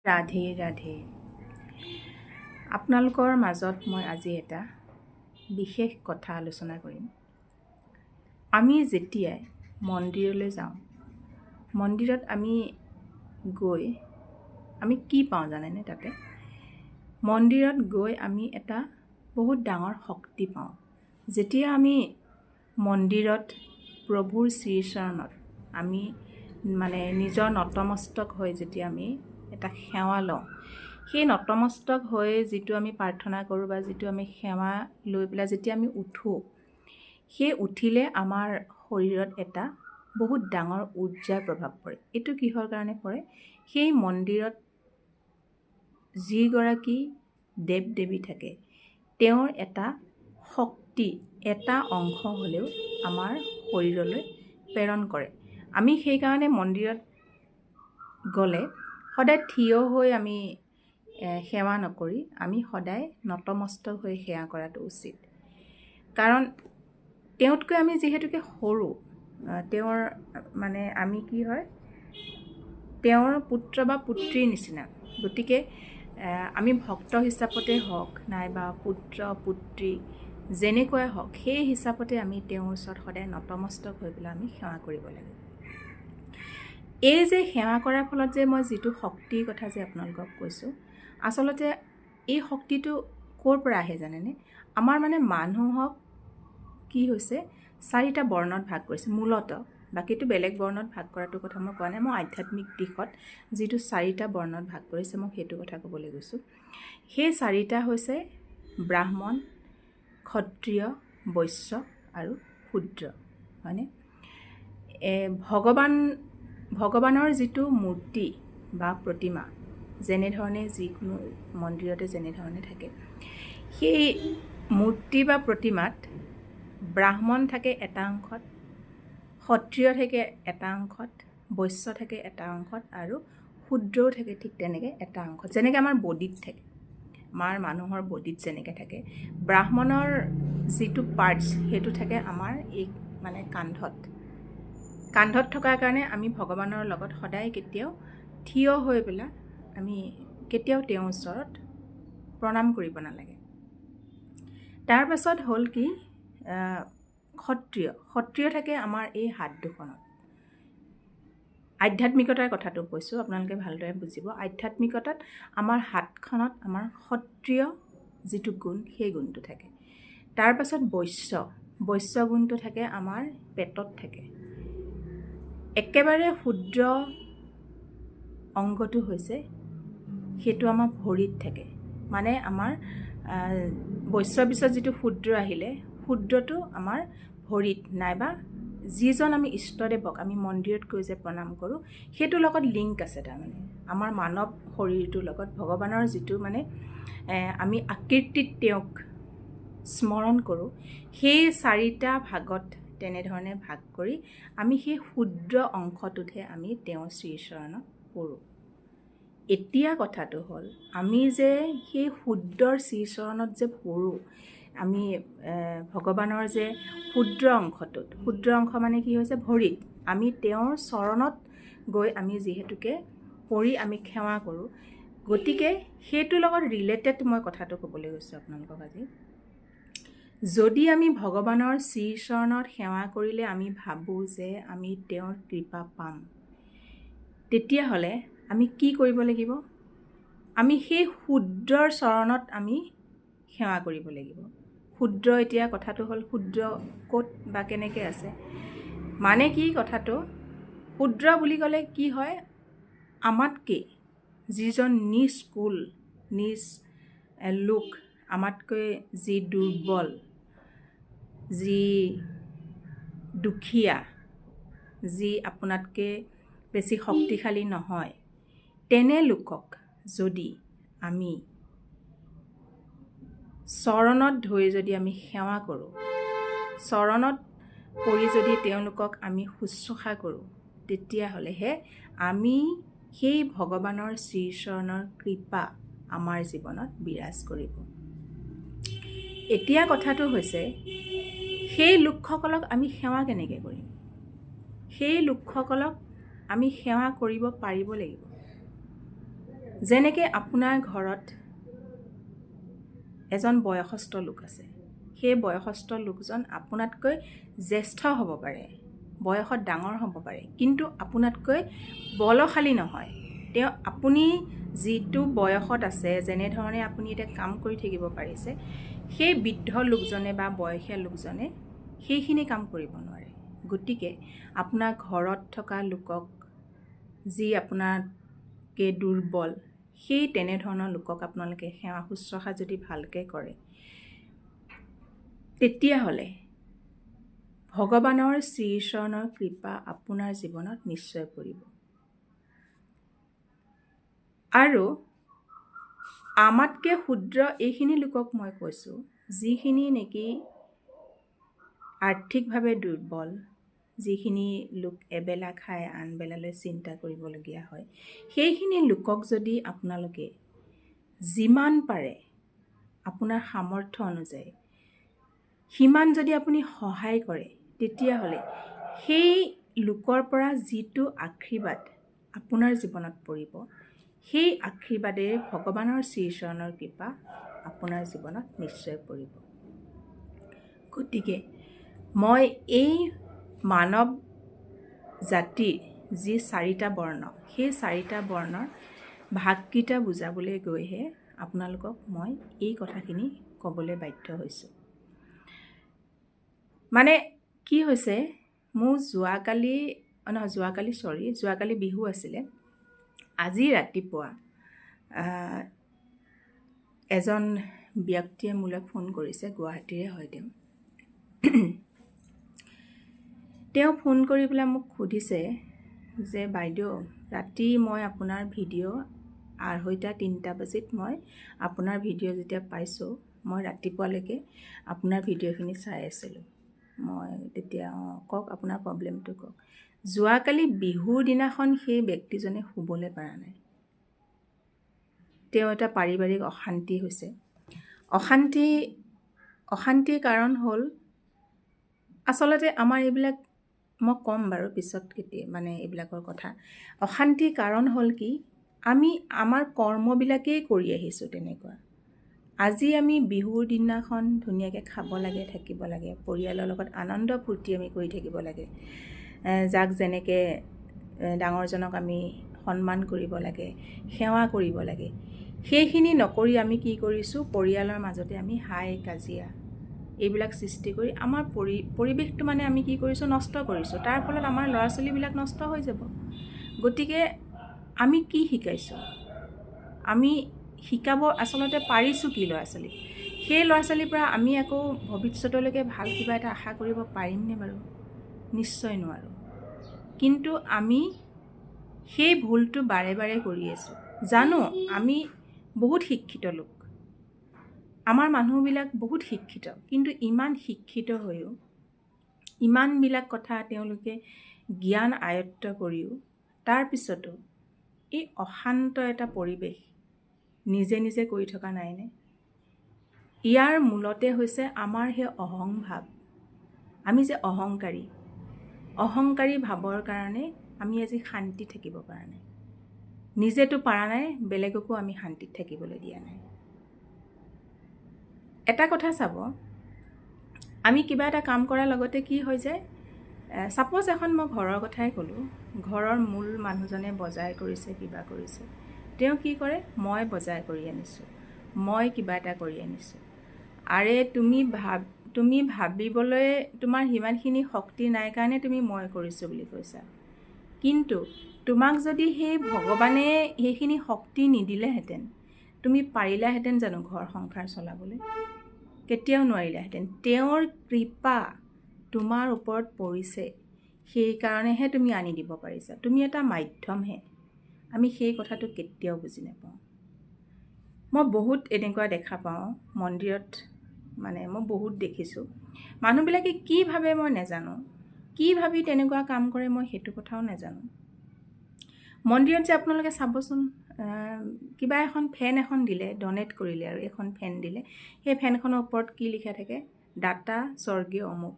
ৰাধে ৰাধে। আপোনালোকৰ মাজত মই আজি এটা বিশেষ কথা আলোচনা কৰিম। আমি যেতিয়াই মন্দিৰলৈ যাওঁ, মন্দিৰত আমি গৈ আমি কি পাওঁ জানেনে? তাতে মন্দিৰত গৈ আমি এটা বহুত ডাঙৰ শক্তি পাওঁ। যেতিয়া আমি মন্দিৰত প্ৰভুৰ শ্ৰীচৰণত আমি নিজৰ নতমস্তক হৈ যেতিয়া আমি এটা সেৱা লওঁ, সেই নতমস্তক হৈ যিটো আমি প্ৰাৰ্থনা কৰোঁ বা যিটো আমি সেৱা লৈ পেলাই যেতিয়া আমি উঠোঁ, সেই উঠিলে আমাৰ শৰীৰত এটা বহুত ডাঙৰ উৰ্জাৰ প্ৰভাৱ পৰে। এইটো কিহৰ কাৰণে পৰে? সেই মন্দিৰত যিগৰাকী দেৱ দেৱী থাকে, তেওঁৰ এটা শক্তি, এটা অংশ হ'লেও আমাৰ শৰীৰলৈ প্ৰেৰণ কৰে। আমি সেইকাৰণে মন্দিৰত গ'লে সদায় থিয় হৈ আমি সেৱা নকৰি আমি সদায় নতমস্তক হৈ সেৱা কৰাটো উচিত। কাৰণ তেওঁতকৈ আমি যিহেতুকে সৰু, তেওঁৰ আমি কি হয়, তেওঁৰ পুত্ৰ বা পুত্ৰীৰ নিচিনা। গতিকে আমি ভক্ত হিচাপতে হওক নাইবা পুত্ৰ পুত্ৰী যেনেকুৱাই হওক, সেই হিচাপতে আমি তেওঁৰ ওচৰত সদায় নতমস্তক হৈ পেলাই আমি সেৱা কৰিব লাগে। এই যে সেৱা কৰাৰ ফলত যে মই যিটো শক্তিৰ কথা যে আপোনালোকক কৈছোঁ, আচলতে এই শক্তিটো ক'ৰ পৰা আহে জানেনে? আমাৰ মানুহক কি হৈছে, 4টা বৰ্ণত ভাগ কৰিছে মূলতঃ। বাকীটো বেলেগ বৰ্ণত ভাগ কৰাটো কথা মই কোৱা নাই। মই আধ্যাত্মিক দিশত যিটো 4টা বৰ্ণত ভাগ কৰিছে মই সেইটো কথা ক'বলৈ গৈছোঁ। সেই 4টা হৈছে ব্ৰাহ্মণ, ক্ষত্ৰিয়, বৈশ্য আৰু শূদ্ৰ, হয়নে? ভগৱানৰ যিটো মূৰ্তি বা প্ৰতিমা যেনেধৰণে যিকোনো মন্দিৰতে যেনেধৰণে থাকে, সেই মূৰ্তি বা প্ৰতিমাত ব্ৰাহ্মণ থাকে এটা অংশত, ক্ষত্ৰিয় থাকে এটা অংশত, বৈশ্য থাকে এটা অংশত আৰু শূদ্ৰও থাকে ঠিক তেনেকৈ এটা অংশত। যেনেকৈ আমাৰ বডিত থাকে, আমাৰ মানুহৰ বডিত যেনেকৈ থাকে, ব্ৰাহ্মণৰ যিটো পাৰ্টছ সেইটো থাকে আমাৰ এই কান্ধত থকাৰ কাৰণে আমি ভগৱানৰ লগত সদায় কেতিয়াও থিয় হৈ পেলাই আমি কেতিয়াও তেওঁৰ ওচৰত প্ৰণাম কৰিব নালাগে। তাৰ পাছত হ'ল কি, ক্ষত্ৰিয় থাকে আমাৰ এই হাত দুখনত। আধ্যাত্মিকতাৰ কথাটো কৈছোঁ, আপোনালোকে ভালদৰে বুজিব। আধ্যাত্মিকতাত আমাৰ হাতখনত আমাৰ ক্ষত্ৰিয় যিটো গুণ, সেই গুণটো থাকে। তাৰ পাছত বৈশ্য গুণটো থাকে আমাৰ পেটত থাকে। একেবাৰে শূদ্ৰ অংগটো হৈছে সেইটো আমাৰ ভৰিত থাকে। আমাৰ বৈশ্যৰ পিছত যিটো শূদ্ৰ আহিলে, শূদ্ৰটো আমাৰ ভৰিত নাইবা যিজন আমি ইষ্টদেৱক আমি মন্দিৰত গৈ যে প্ৰণাম কৰোঁ, সেইটোৰ লগত লিংক আছে। আমাৰ মানৱ শৰীৰটোৰ লগত ভগৱানৰ যিটো আমি আকৃতিত তেওঁক স্মৰণ কৰোঁ, সেই 4টা ভাগত তেনেধৰণে ভাগ কৰি আমি সেই ক্ষুদ্ৰ অংশটোতহে আমি তেওঁৰ শ্ৰীচৰণত পৰোঁ। এতিয়া কথাটো হ'ল, আমি যে সেই ক্ষুদ্ৰৰ শ্ৰীচৰণত যে পৰোঁ, আমি ভগৱানৰ যে ক্ষুদ্ৰ অংশটোত, ক্ষুদ্ৰ অংশ কি হৈছে ভৰিত, আমি তেওঁৰ চৰণত গৈ আমি যিহেতুকে পৰি আমি সেৱা কৰোঁ। গতিকে সেইটোৰ লগত ৰিলেটেড মই কথাটো ক'বলৈ গৈছোঁ আপোনালোকক আজি। যদি আমি ভগৱানৰ শ্ৰীচৰণত সেৱা কৰিলে আমি ভাবোঁ যে আমি তেওঁৰ কৃপা পাম, তেতিয়াহ'লে আমি কি কৰিব লাগিব? আমি সেই ক্ষুদ্ৰৰ চৰণত আমি সেৱা কৰিব লাগিব। ক্ষুদ্ৰ, এতিয়া কথাটো হ'ল ক্ষুদ্ৰ ক'ত বা কেনেকৈ আছে, কি কথাটো, ক্ষুদ্ৰ বুলি ক'লে কি হয়, আমাতকৈ যিজন নিজ লোক, আমাতকৈ যি দুৰ্বল, যি দুখীয়া, যি আপোনাতকৈ বেছি শক্তিশালী নহয়, তেনে লোকক যদি আমি চৰণত ধৰি যদি আমি সেৱা কৰোঁ, চৰণত পৰি যদি তেওঁলোকক আমি শুশ্ৰূষা কৰোঁ, তেতিয়াহ'লেহে আমি সেই ভগৱানৰ শ্ৰীচৰণৰ কৃপা আমাৰ জীৱনত বিৰাজ কৰিব। এতিয়া কথাটো হৈছে, সেই লোকসকলক আমি সেৱা কেনেকৈ কৰিম? সেই লোকসকলক আমি সেৱা কৰিব পাৰিব লাগিব। যেনেকৈ আপোনাৰ ঘৰত এজন বয়সস্থ লোক আছে, সেই বয়সস্থ লোকজন আপোনাতকৈ জ্যেষ্ঠ হ'ব পাৰে, বয়সত ডাঙৰ হ'ব পাৰে, কিন্তু আপোনাতকৈ বলশালী নহয়। আপুনি যিটো বয়সত আছে, যেনেধৰণে আপুনি এতিয়া কাম কৰি থাকিব পাৰিছে, সেই বৃদ্ধ লোকজনে বা বয়সীয়া লোকজনে সেইখিনি কাম কৰিব নোৱাৰে। গতিকে আপোনাৰ ঘৰত থকা লোকক, যি আপোনাতকৈ দুৰ্বল, সেই তেনেধৰণৰ লোকক আপোনালোকে সেৱা শুশ্ৰূষা যদি ভালকৈ কৰে, তেতিয়াহ'লে ভগৱানৰ শ্ৰীচৰণৰ কৃপা আপোনাৰ জীৱনত নিশ্চয় পৰিব। আৰু আমাতকৈ ক্ষুদ্ৰ এইখিনি লোকক মই কৈছোঁ, যিখিনি নেকি আৰ্থিকভাৱে দুৰ্বল, যিখিনি লোক এবেলা খাই আনবেলালৈ চিন্তা কৰিবলগীয়া হয়, সেইখিনি লোকক যদি আপোনালোকে যিমান পাৰে আপোনাৰ সামৰ্থ্য অনুযায়ী সিমান যদি আপুনি সহায় কৰে, তেতিয়াহ'লে সেই লোকৰ পৰা যিটো আশীৰ্বাদ আপোনাৰ জীৱনত পৰিব, সেই আশীৰ্বাদেৰে ভগৱানৰ শ্ৰীচৰণৰ কৃপা আপোনাৰ জীৱনত নিশ্চয় পৰিব। গতিকে মই এই মানৱ জাতিৰ যি 4টা বৰ্ণ, সেই 4টা বৰ্ণৰ ভাগকেইটা বুজাবলৈ গৈহে আপোনালোকক মই এই কথাখিনি ক'বলৈ বাধ্য হৈছোঁ। মানে কি হৈছে, মোৰ যোৱাকালি বিহু আছিলে। আজি ৰাতিপুৱা এজন ব্যক্তিয়ে মোলৈ ফোন কৰিছে, গুৱাহাটীৰে হয় তেওঁ ফোন কৰি পেলাই মোক সুধিছে যে বাইদেউ, ৰাতি মই আপোনাৰ ভিডিঅ' 2:30-3টা বজাত মই আপোনাৰ ভিডিঅ' যেতিয়া পাইছোঁ, মই ৰাতিপুৱালৈকে আপোনাৰ ভিডিঅ'খিনি চাই আছিলোঁ। মই তেতিয়া কওক আপোনাৰ প্ৰব্লেমটো কওক। যোৱাকালি বিহুৰ দিনাখন সেই ব্যক্তিজনে শুবলৈ পৰা নাই। তেওঁ এটা পাৰিবাৰিক অশান্তি হৈছে। অশান্তিৰ কাৰণ হ'ল, আচলতে আমাৰ এইবিলাক মই ক'ম বাৰু পিছত এইবিলাকৰ কথা। অশান্তিৰ কাৰণ হ'ল কি, আমি আমাৰ কৰ্মবিলাকেই কৰি আহিছোঁ তেনেকুৱা। আজি আমি বিহুৰ দিনাখন ধুনীয়াকৈ খাব লাগে, থাকিব লাগে, পৰিয়ালৰ লগত আনন্দ ফূৰ্তি আমি কৰি থাকিব লাগে। যাক যেনেকৈ ডাঙৰজনক আমি সন্মান কৰিব লাগে, সেৱা কৰিব লাগে, সেইখিনি নকৰি আমি কি কৰিছোঁ, পৰিয়ালৰ মাজতে আমি হাই কাজিয়া এইবিলাক সৃষ্টি কৰি আমাৰ পৰিৱেশটো আমি কি কৰিছোঁ, নষ্ট কৰিছোঁ। তাৰ ফলত আমাৰ ল'ৰা ছোৱালীবিলাক নষ্ট হৈ যাব। গতিকে আমি কি শিকাইছোঁ, আমি শিকাব আচলতে পাৰিছোঁ কি ল'ৰা ছোৱালীক, সেই ল'ৰা ছোৱালীৰ পৰা আমি আকৌ ভৱিষ্যতলৈকে ভাল কিবা এটা আশা কৰিব পাৰিমনে বাৰু? নিশ্চয় নোৱাৰোঁ। কিন্তু আমি সেই ভুলটো বাৰে বাৰে কৰি আছোঁ। জানো আমি বহুত শিক্ষিত লোক, আমাৰ মানুহবিলাক বহুত শিক্ষিত, কিন্তু ইমান শিক্ষিত হৈও, ইমানবিলাক কথা তেওঁলোকে জ্ঞান আয়ত্ত কৰিও, তাৰপিছতো এই অশান্ত এটা পৰিৱেশ নিজে নিজে কৰি থকা নাইনে? ইয়াৰ মূলতে হৈছে আমাৰ সেই অহংভাৱ। আমি যে অহংকাৰী ভাৱৰ কাৰণে আমি আজি শান্তি থাকিব পৰা নাই। নিজেতো পৰা নাই, বেলেগকো আমি শান্তিত থাকিবলৈ দিয়া নাই। এটা কথা চাব, আমি কিবা এটা কাম কৰাৰ লগতে কি হৈ যায়, ছাপ'জ এখন মই ঘৰৰ কথাই ক'লোঁ, ঘৰৰ মূল মানুহজনে বজাৰ কৰিছে, কিবা কৰিছে, তেওঁ কি কৰে, মই বজাৰ কৰি আনিছোঁ, মই কিবা এটা কৰি আনিছোঁ। আৰে তুমি ভাবিবলৈ তোমাৰ সিমানখিনি শক্তি নাই কাৰণে তুমি মই কৰিছোঁ বুলি কৈছা। কিন্তু তোমাক যদি সেই ভগৱানে সেইখিনি শক্তি নিদিলেহেঁতেন, তুমি পাৰিলাহেঁতেন জানো ঘৰ সংসাৰ চলাবলৈ? কেতিয়াও নোৱাৰিলাহেঁতেন। তেওঁৰ কৃপা তোমাৰ ওপৰত পৰিছে, সেইকাৰণেহে তুমি আনি দিব পাৰিছা। তুমি এটা মাধ্যমহে। আমি সেই কথাটো কেতিয়াও বুজি নাপাওঁ। মই বহুত এনেকুৱা দেখা পাওঁ মন্দিৰত, মই বহুত দেখিছোঁ। মানুহবিলাকে কি ভাবে মই নাজানো, কি ভাবি তেনেকুৱা কাম কৰে মই সেইটো কথাও নাজানো। মন্দিৰত যে আপোনালোকে চাবচোন, কিবা ফেন এখন দিলে, ডনেট কৰিলে আৰু এখন ফেন দিলে, সেই ফেনখনৰ ওপৰত কি লিখা থাকে, দাতা স্বৰ্গীয় অমুক,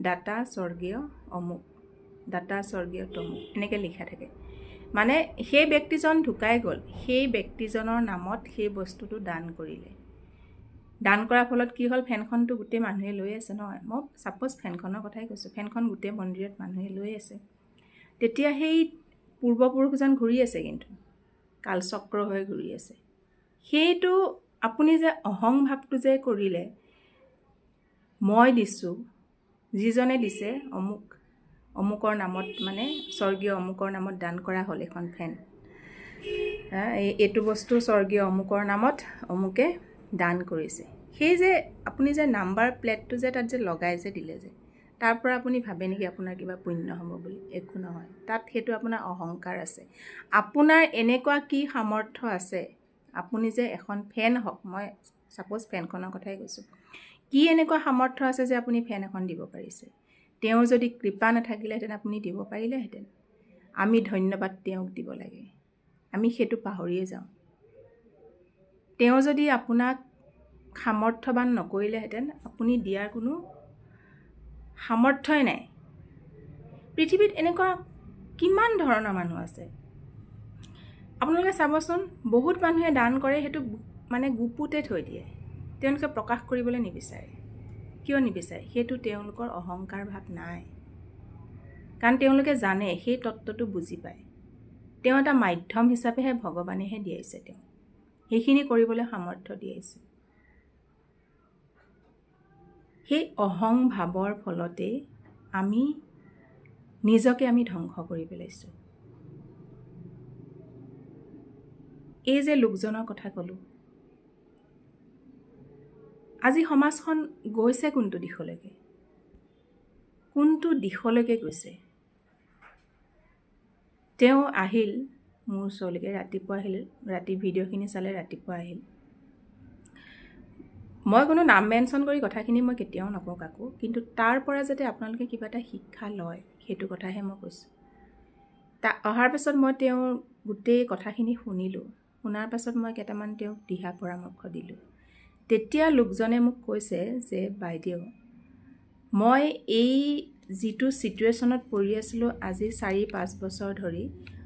দাতা স্বৰ্গীয় অমুক, দাতা স্বৰ্গীয় তমুক, এনেকৈ লিখা থাকে। মানে সেই ব্যক্তিজন ঢুকাই গ'ল, সেই ব্যক্তিজনৰ নামত সেই বস্তুটো দান কৰিলে। দান কৰাৰ ফলত কি হ'ল, ফেনখনটো গোটেই মানুহে লৈ আছে নহয়, মই ছাপ'জ ফেনখনৰ কথাই কৈছোঁ, ফেনখন গোটেই মন্দিৰত মানুহে লৈ আছে। তেতিয়া সেই পূৰ্বপুৰুষজন ঘূৰি আছে, কিন্তু কালচক্ৰ হৈ ঘূৰি আছে। সেইটো আপুনি যে অহং ভাৱটো যে কৰিলে, মই দিছোঁ, যিজনে দিছে অমুকৰ নামত, মানে স্বৰ্গীয় অমুকৰ নামত দান কৰা হ'ল এখন ফেন, এইটো বস্তু স্বৰ্গীয় অমুকৰ নামত অমুকে দান কৰিছে। সেই যে আপুনি যে নাম্বাৰ প্লেটটো যে তাত যে লগাই যে দিলে যে, তাৰ পৰা আপুনি ভাবে নেকি আপোনাৰ কিবা পুণ্য হ'ব বুলি? একো নহয়, তাত সেইটো আপোনাৰ অহংকাৰ আছে। আপোনাৰ এনেকুৱা কি সামৰ্থ্য আছে, আপুনি যে এখন ফেন হওক, মই ছাপ'জ ফেনখনৰ কথাই কৈছোঁ, কি এনেকুৱা সামৰ্থ্য আছে যে আপুনি ফেন এখন দিব পাৰিছে? তেওঁৰ যদি কৃপা নাথাকিলেহেঁতেন আপুনি দিব পাৰিলেহেঁতেন। আমি ধন্যবাদ তেওঁক দিব লাগে, আমি সেইটো পাহৰিয়ে যাওঁ। তেওঁ যদি আপোনাক সামৰ্থ্যৱান নকৰিলেহেঁতেন, আপুনি দিয়াৰ কোনো সামৰ্থ্যই নাই। পৃথিৱীত এনেকুৱা কিমান ধৰণৰ মানুহ আছে, আপোনালোকে চাবচোন। বহুত মানুহে দান কৰে, সেইটো মানে গুপুতে থৈ দিয়ে, তেওঁলোকে প্ৰকাশ কৰিবলৈ নিবিচাৰে। কিয় নিবিচাৰে? সেইটো তেওঁলোকৰ অহংকাৰ ভাৱ নাই, কাৰণ তেওঁলোকে জানে, সেই তত্ত্বটো বুজি পায়। তেওঁ এটা মাধ্যম হিচাপেহে ভগৱানেহে দিয়াইছে, তেওঁ সেইখিনি কৰিবলৈ সামৰ্থ্য দিয়াইছে। সেই অহং ভাৱৰ ফলতেই নিজকে আমি ধ্বংস কৰি পেলাইছোঁ। এই যে লোকজনৰ কথা ক'লোঁ, আজি সমাজখন গৈছে কোনটো দিশলৈকে? কোনটো দিশলৈকে গৈছে? তেওঁ আহিল মোৰ ওচৰলৈকে, ৰাতিপুৱা আহিল, ৰাতি ভিডিঅ'খিনি চালে, ৰাতিপুৱা আহিল। মই কোনো নাম মেনশ্যন কৰি কথাখিনি মই কেতিয়াও নকওঁ কাকো, কিন্তু তাৰ পৰা যাতে আপোনালোকে কিবা এটা শিক্ষা লয়, সেইটো কথাহে মই কৈছোঁ। অহাৰ পাছত মই তেওঁৰ গোটেই কথাখিনি শুনিলোঁ। শুনাৰ পাছত মই কেইটামান তেওঁক দিহা পৰামৰ্শ দিলোঁ। তেতিয়া লোকজনে মোক কৈছে যে, বাইদেউ, মই এই যিটো ছিটুৱেশ্যনত পৰি আছিলোঁ আজি 4-5 বছৰ ধৰি,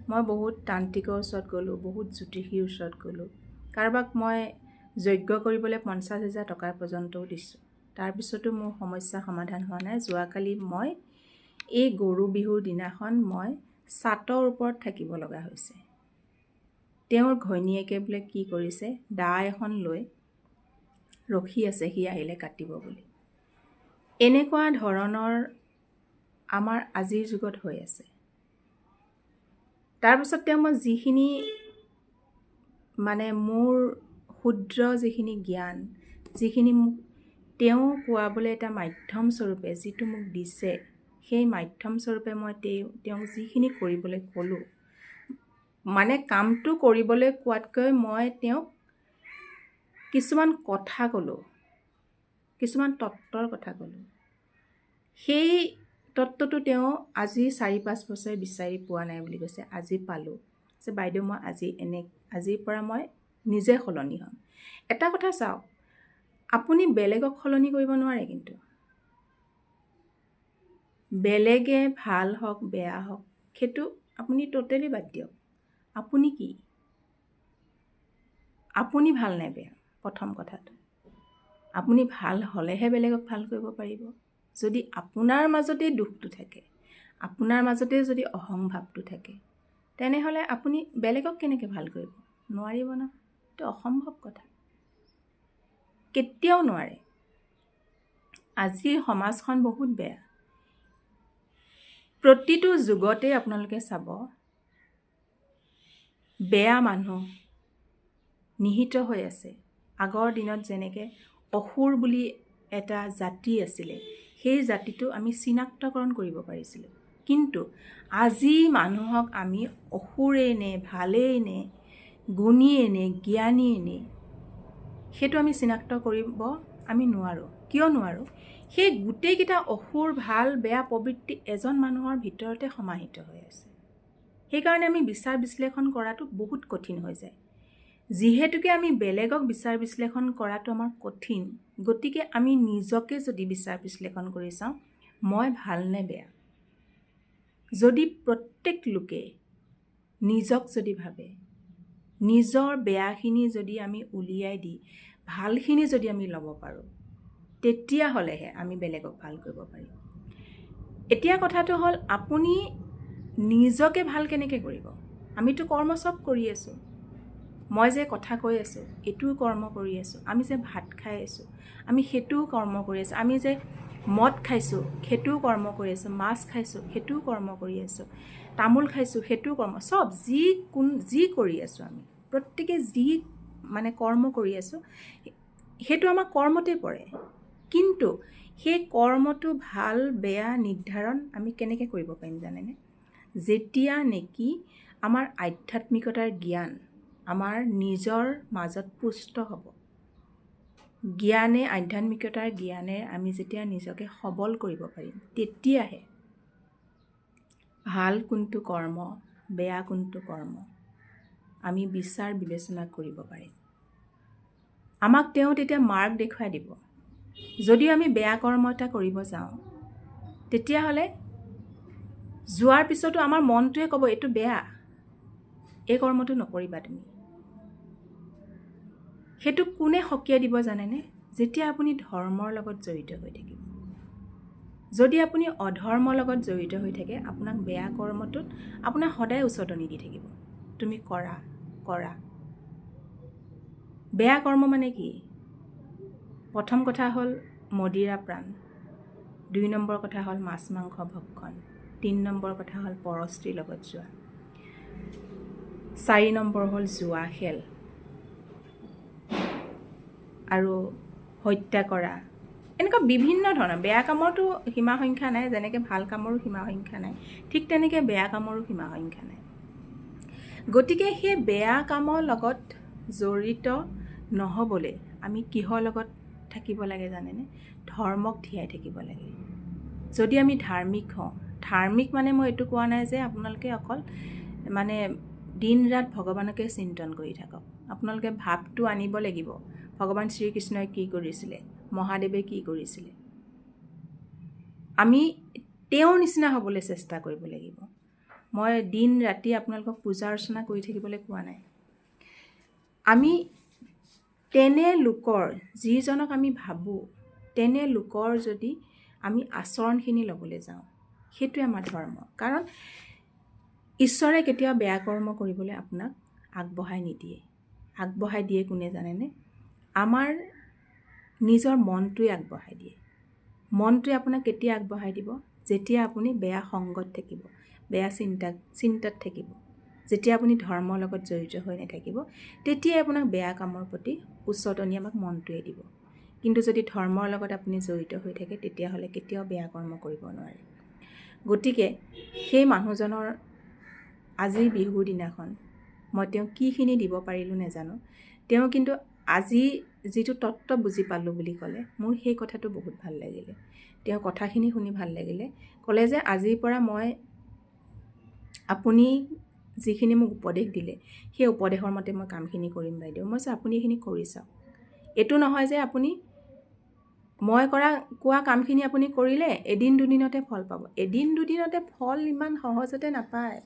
মই বহুত তান্ত্ৰিকৰ ওচৰত গ'লোঁ, বহুত জ্যোতিষীৰ ওচৰত গ'লোঁ, কাৰোবাক মই যজ্ঞ কৰিবলৈ 50,000 টকাৰ পৰ্যন্তও দিছোঁ। তাৰপিছতো মোৰ সমস্যা সমাধান হোৱা নাই। যোৱাকালি মই এই গৰু বিহুৰ দিনাখন মই ছাতৰ ওপৰত থাকিব লগা হৈছে। তেওঁৰ ঘৈণীয়েকে বোলে কি কৰিছে, দা এখন লৈ ৰখি আছে, সি আহিলে কাটিব বুলি। এনেকুৱা ধৰণৰ আমাৰ আজিৰ যুগত হৈ আছে। তাৰপিছত তেওঁ মই যিখিনি মানে মোৰ ক্ষুদ্ৰ যিখিনি জ্ঞান, যিখিনি মোক তেওঁ কোৱাবলৈ এটা মাধ্যম স্বৰূপে যিটো মোক দিছে, সেই মাধ্যম স্বৰূপে মই তেওঁক যিখিনি কৰিবলৈ ক'লোঁ, মানে কামটো কৰিবলৈ কোৱাতকৈ মই তেওঁক কিছুমান কথা ক'লোঁ, কিছুমান তত্ত্বৰ কথা ক'লোঁ। সেই তত্ত্বটো তেওঁ আজি 4-5 বছৰে বিচাৰি পোৱা নাই বুলি কৈছে। আজি পালোঁ যে, বাইদেউ মই আজিৰ পৰা মই নিজে সলনি হ'ম। এটা কথা চাওক, আপুনি বেলেগক সলনি কৰিব নোৱাৰে, কিন্তু বেলেগে ভাল হওক বেয়া হওক সেইটো আপুনি টোটেলি বাদ দিয়ক। আপুনি কি? আপুনি ভাল নে বেয়া? প্ৰথম কথাটো, আপুনি ভাল হ'লেহে বেলেগক ভাল কৰিব পাৰিব। যদি আপোনাৰ মাজতেই দুখটো থাকে, আপোনাৰ মাজতে যদি অহং ভাৱটো থাকে, তেনেহ'লে আপুনি বেলেগক কেনেকৈ ভাল কৰিব? নোৱাৰিব ন, এইটো অসম্ভৱ কথা, কেতিয়াও নোৱাৰে। আজিৰ সমাজখন বহুত বেয়া। প্ৰতিটো যুগতে আপোনালোকে চাব, বেয়া মানুহ নিহিত হৈ আছে। আগৰ দিনত যেনেকৈ অসুৰ বুলি এটা জাতি আছিলে, সেই জাতিটো আমি চিনাক্তকৰণ কৰিব পাৰিছিলোঁ। কিন্তু আজি মানুহক আমি অসুৰেই নে, ভালেই নে, গুণীয়ে নে, জ্ঞানীয়ে নে, সেইটো আমি চিনাক্ত কৰিব আমি নোৱাৰোঁ। কিয় নোৱাৰোঁ? সেই গোটেইকেইটা অসুৰ, ভাল, বেয়া প্ৰবৃত্তি এজন মানুহৰ ভিতৰতে সমাহিত হৈ আছে। সেইকাৰণে আমি বিচাৰ বিশ্লেষণ কৰাটো বহুত কঠিন হৈ যায়। যিহেতুকে আমি বেলেগক বিচাৰ বিশ্লেষণ কৰাটো আমাৰ কঠিন, গতিকে আমি নিজকে যদি বিচাৰ বিশ্লেষণ কৰি চাওঁ, মই ভাল নে বেয়া। যদি প্ৰত্যেক লোকে নিজক যদি ভাবে, নিজৰ বেয়াখিনি যদি আমি উলিয়াই দি ভালখিনি যদি আমি ল'ব পাৰোঁ, তেতিয়াহ'লেহে আমি বেলেগক ভাল কৰিব পাৰিম। এতিয়া কথাটো হ'ল, আপুনি নিজকে ভাল কেনেকৈ কৰিব? আমিতো কৰ্ম চব কৰি আছোঁ। মই যে কথা কৈ আছোঁ, এইটোও কৰ্ম কৰি আছোঁ। আমি যে ভাত খাই আছোঁ, আমি সেইটোও কৰ্ম কৰি আছোঁ। আমি যে মদ খাইছোঁ, সেইটোও কৰ্ম কৰি আছোঁ। মাছ খাইছোঁ, সেইটোও কৰ্ম কৰি আছোঁ। তামোল খাইছোঁ, সেইটোও কৰ্ম। চব যি কৰি আছোঁ, আমি প্ৰত্যেকে যি কৰ্ম কৰি আছোঁ, সেইটো আমাৰ কৰ্মতে পৰে। কিন্তু সেই কৰ্মটো ভাল বেয়া নিৰ্ধাৰণ আমি কেনেকৈ কৰিব পাৰিম জানেনে? যেতিয়া নেকি আমাৰ আধ্যাত্মিকতাৰ জ্ঞান আমাৰ নিজৰ মাজত পুষ্ট হ'ব। আধ্যাত্মিকতাৰ জ্ঞানে আমি যেতিয়া নিজকে সবল কৰিব পাৰিম, তেতিয়াহে ভাল কোনটো কৰ্ম, বেয়া কোনটো কৰ্ম আমি বিচাৰ বিবেচনা কৰিব পাৰিম। আমাক তেওঁ তেতিয়া মাৰ্গ দেখুৱাই দিব। যদিও আমি বেয়া কৰ্ম এটা কৰিব যাওঁ, তেতিয়াহ'লে যোৱাৰ পিছতো আমাৰ মনটোৱে ক'ব, এইটো বেয়া, এই কৰ্মটো নকৰিবা তুমি। সেইটো কোনে সকীয়াই দিব জানেনে? যেতিয়া আপুনি ধৰ্মৰ লগত জড়িত হৈ থাকিব। যদি আপুনি অধৰ্মৰ লগত জড়িত হৈ থাকে, আপোনাক বেয়া কৰ্মটোত আপোনাক সদায় উচতনি দি থাকিব, তুমি কৰা। বেয়া কৰ্ম মানে কি? প্ৰথম কথা হ'ল মদিৰা পান, 2 নম্বৰ কথা হ'ল মাছ মাংস ভক্ষণ, 3 নম্বৰ কথা হ'ল পৰস্ত্ৰীৰ লগত যোৱা, 4 নম্বৰ হ'ল জুৱা খেল আৰু হত্যা কৰা। এনেকুৱা বিভিন্ন ধৰণৰ বেয়া কামৰতো সীমা সংখ্যা নাই। যেনেকৈ ভাল কামৰো সীমা সংখ্যা নাই, ঠিক তেনেকৈ বেয়া কামৰো সীমা সংখ্যা নাই। গতিকে সেই বেয়া কামৰ লগত জড়িত নহ'বলৈ আমি কিহৰ লগত থাকিব লাগে জানেনে? ধৰ্মক ধিয়াই থাকিব লাগে। যদি আমি ধাৰ্মিক হওঁ, ধাৰ্মিক মানে মই এইটো কোৱা নাই যে আপোনালোকে অকল দিন ৰাত ভগৱানকে চিন্তন কৰি থাকক। আপোনালোকে ভাৱটো আনিব লাগিব, ভগৱান শ্ৰীকৃষ্ণই কি কৰিছিলে, মহাদেৱে কি কৰিছিলে। আমি তেওঁৰ নিচিনা হ'বলৈ চেষ্টা কৰিব লাগিব। মই দিন ৰাতি আপোনালোকক পূজা অৰ্চনা কৰি থাকিবলৈ কোৱা নাই। আমি তেনে লোকৰ, যিজনক আমি ভাবোঁ, তেনে লোকৰ যদি আমি আচৰণখিনি ল'বলৈ যাওঁ, সেইটোৱে আমাৰ ধৰ্ম। কাৰণ ঈশ্বৰে কেতিয়াও বেয়া কৰ্ম কৰিবলৈ আপোনাক আগবঢ়াই নিদিয়ে। আগবঢ়াই দিয়ে কোনে জানেনে? আমাৰ নিজৰ মনটোৱে আগবঢ়াই দিয়ে। মনটোৱে আপোনাক কেতিয়া আগবঢ়াই দিব? যেতিয়া আপুনি বেয়া সংগত থাকিব, বেয়া চিন্তাত থাকিব, যেতিয়া আপুনি ধৰ্মৰ লগত জড়িত হৈ নাথাকিব, তেতিয়াই আপোনাক বেয়া কামৰ প্ৰতি উচতনি আমাক মনটোৱে দিব। কিন্তু যদি ধৰ্মৰ লগত আপুনি জড়িত হৈ থাকে, তেতিয়াহ'লে কেতিয়াও বেয়া কৰ্ম কৰিব নোৱাৰে। গতিকে সেই মানুহজনৰ আজিৰ বিহুৰ দিনাখন মই তেওঁক কিখিনি দিব পাৰিলোঁ নাজানো, তেওঁ কিন্তু আজি যিটো তত্ত্ব বুজি পালোঁ বুলি ক'লে, মোৰ সেই কথাটো বহুত ভাল লাগিলে। তেওঁ কথাখিনি শুনি ভাল লাগিলে। ক'লে যে আজিৰ পৰা আপুনি যিখিনি মোক উপদেশ দিলে, সেই উপদেশৰ মতে মই কামখিনি কৰিম বাইদেউ। মই কৈছোঁ আপুনি এইখিনি কৰি চাওক। এইটো নহয় যে মই কোৱা কামখিনি আপুনি কৰিলে, এদিন দুদিনতে ফল পাব। এদিন দুদিনতে ফল ইমান সহজতে নাপায়।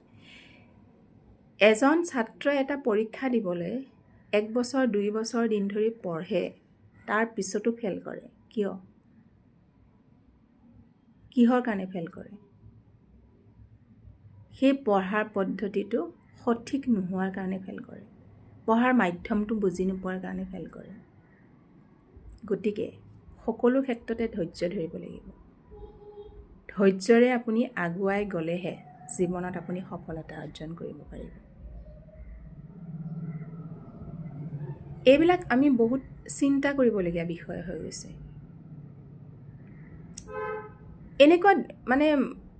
এজন ছাত্ৰই এটা পৰীক্ষা দিবলৈ 1 বছৰ 2 বছৰ দিন ধৰি পঢ়ে, তাৰ পিছতো ফেল কৰে। কিয়? কিহৰ কাৰণে ফেল কৰে? সেই পঢ়াৰ পদ্ধতিটো সঠিক নোহোৱাৰ কাৰণে ফেল কৰে। পঢ়াৰ মাধ্যমটো বুজি নোপোৱাৰ কাৰণে ফেল কৰে। গতিকে সকলো ক্ষেত্ৰতে ধৈৰ্য ধৰিব লাগিব। ধৈৰ্যৰে আপুনি আগুৱাই গ'লেহে জীৱনত আপুনি সফলতা অৰ্জন কৰিব পাৰিব। এইবিলাক আমি বহুত চিন্তা কৰিবলগীয়া বিষয় হৈ গৈছে। এনেকুৱা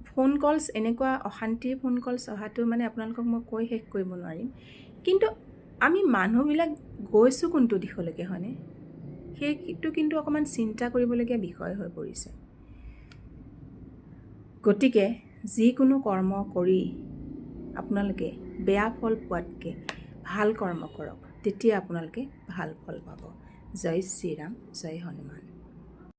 ফোন কলছ, এনেকুৱা অশান্তিৰ ফোন কলছ অহাটো আপোনালোকক মই কৈ শেষ কৰিব নোৱাৰিম। কিন্তু আমি মানুহবিলাক গৈছোঁ কোনটো দিশলৈকে, হয়নে? সেইটো কিন্তু অকণমান চিন্তা কৰিবলগীয়া বিষয় হৈ পৰিছে। গতিকে যিকোনো কৰ্ম কৰি আপোনালোকে বেয়া ফল পোৱাতকৈ ভাল কৰ্ম কৰক, তেতিয়া আপোনালোকে ভাল ফল পাব। জয় শ্ৰীৰাম, জয় হনুমান।